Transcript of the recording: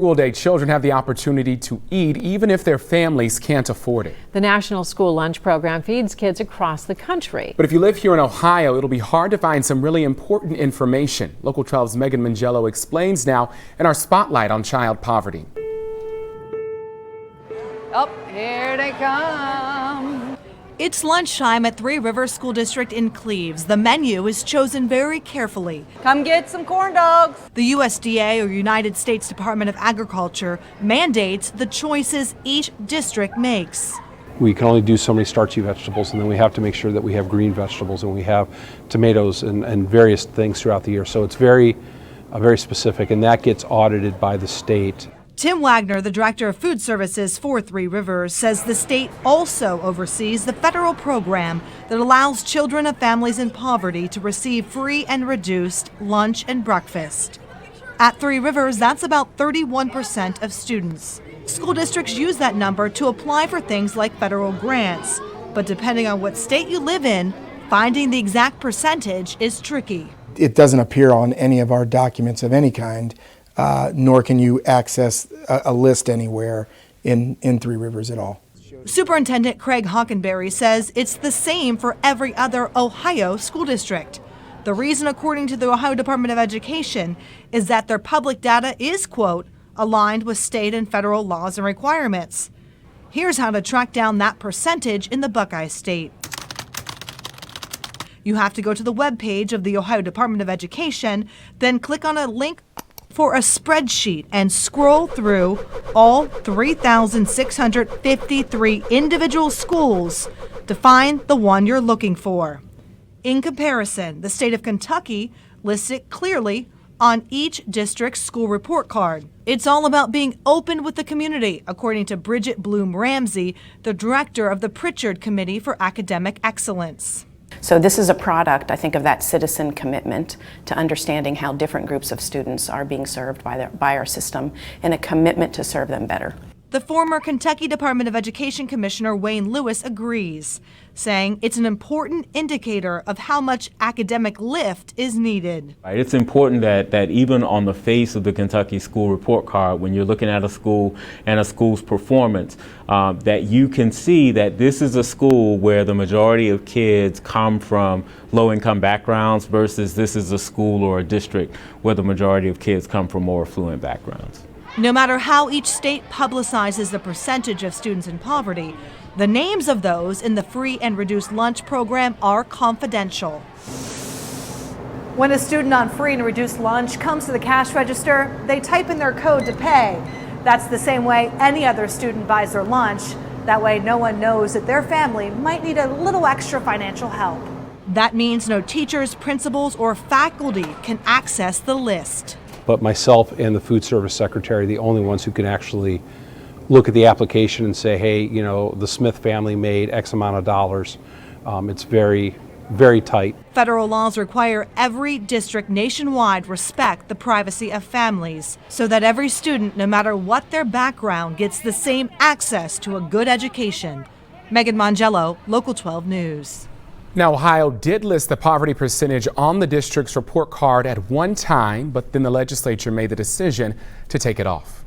School day, children have the opportunity to eat even if their families can't afford it. The National School Lunch Program feeds kids across the country. But if you live here in Ohio, it'll be hard to find some really important information. Local 12's MEGHAN MONGILLO explains now in our spotlight on child poverty. Oh, here they come. It's lunchtime at Three Rivers School District in Cleves. The menu is chosen very carefully. Come get some corn dogs. The USDA, or United States Department of Agriculture, mandates the choices each district makes. We can only do so many starchy vegetables, and then we have to make sure that we have green vegetables and we have tomatoes and various things throughout the year. So it's very specific, and that gets audited by the state. Tim Wagner, the Director of Food Services for Three Rivers, says the state also oversees the federal program that allows children of families in poverty to receive free and reduced lunch and breakfast. At Three Rivers, that's about 31% of students. School districts use that number to apply for things like federal grants, but depending on what state you live in, finding the exact percentage is tricky. It doesn't appear on any of our documents of any kind. Nor can you access a list anywhere in Three Rivers at all. Superintendent Craig HOCKENBERRY says it's the same for every other Ohio school district. The reason, according to the Ohio Department of Education, is that their public data is, quote, aligned with state and federal laws and requirements. Here's how to track down that percentage in the Buckeye State. You have to go to the webpage of the Ohio Department of Education, then click on a link for a spreadsheet and scroll through all 3,653 individual schools to find the one you're looking for. In comparison, the state of Kentucky lists it clearly on each district's school report card. It's all about being open with the community, according to Bridget Bloom Ramsey, the director of the Pritchard Committee for Academic Excellence. So this is a product, I think, of that citizen commitment to understanding how different groups of students are being served by our system and a commitment to serve them better. The former Kentucky Department of Education Commissioner Wayne Lewis agrees, saying it's an important indicator of how much academic lift is needed. It's important that even on the face of the Kentucky school report card, when you're looking at a school and a school's performance, that you can see that this is a school where the majority of kids come from low-income backgrounds versus this is a school or a district where the majority of kids come from more affluent backgrounds. No matter how each state publicizes the percentage of students in poverty, the names of those in the free and reduced lunch program are confidential. When a student on free and reduced lunch comes to the cash register, they type in their code to pay. That's the same way any other student buys their lunch. That way no one knows that their family might need a little extra financial help. That means no teachers, principals, or faculty can access the list. But myself and the food service secretary are the only ones who can actually look at the application and say, hey, you know, the Smith family made X amount of dollars. It's very, very tight. Federal laws require every district nationwide respect the privacy of families so that every student, no matter what their background, gets the same access to a good education. MEGHAN MONGILLO, Local 12 News. Now, Ohio did list the poverty percentage on the district's report card at one time, but then the legislature made the decision to take it off.